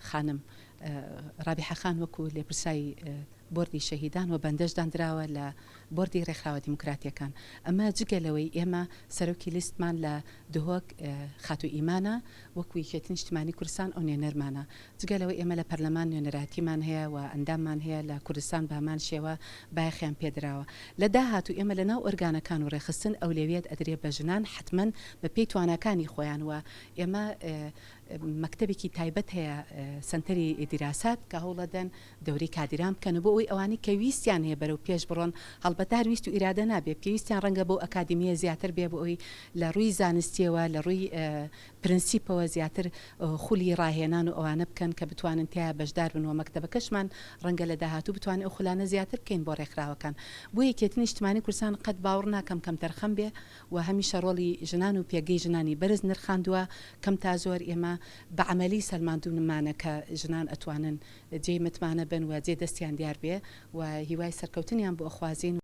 خانم رابحة خان وەکو لێپرسایی بۆردی شەهیدان و بەندەش دانراوە لە بۆردی ڕێکخراوە دیموکراتیەکان. ئەمە جگەلەوەی ئێمە سەرۆکی لیستمان لە دهۆک خاتو ئیمانە وەکو یەکێتیی نیشتیمانی کوردستان ئەو نوێنەرمانە. جگەلەوەی ئێمە لە پەرلەمان نوێنەراتیمان هەیە و ئەنداممان هەیە لە کوردستان بامان شێوە بایەخیان پێدراوە. لە داهاتوو ئێمە لە ناو ئۆرگانەکان و ڕێخستن ئەولێویەت ئەدرێ بە ژنان حتمەن بە پێی تواناکانی خۆیان وە ئێمە مەکتەبێکی تایبەت هەیە سنتەری دیراسات کە هەوڵەدەن دەوری کادران بکەن بۆ ئەوی ئەوانی کە ویستیان هەیە بەرەو پێش بڕۆن هەڵبەت ویست و ئیرادە نابێت پێویستیان ڕەنگە بۆ ئەکادمیە زیاتر بێ بۆ ئەوی لە ڕووی زانستیەوە لە ڕووی پرنسیپەوە زیاتر خولی ڕاهێنان و ئەوانە بکەن کە بتوانن تیا بەشدار بنەوە مەکتەبەکەشمان ڕەنگە لە داهاتوو بتوانێت ئەو خولانە زیاتر بکەین بۆ ڕێکخراوەکان. بۆ یەکێتیی نیشتیمانی کوردستان قەت باوەڕ ناکەم کەم تەرخەم بێ و هەمیشە ڕۆڵی ژنان و پێگەی ژنانی بەرز نرخاندووە کەم تا زۆر ئێمە بە عەمەلی سەلماندوونمانە کە ژنان ئەتوانن جێی متمانە بن و جێ دەستیان دیار بێ و هیوای سەرکەوتنیان بۆ ئەخوازین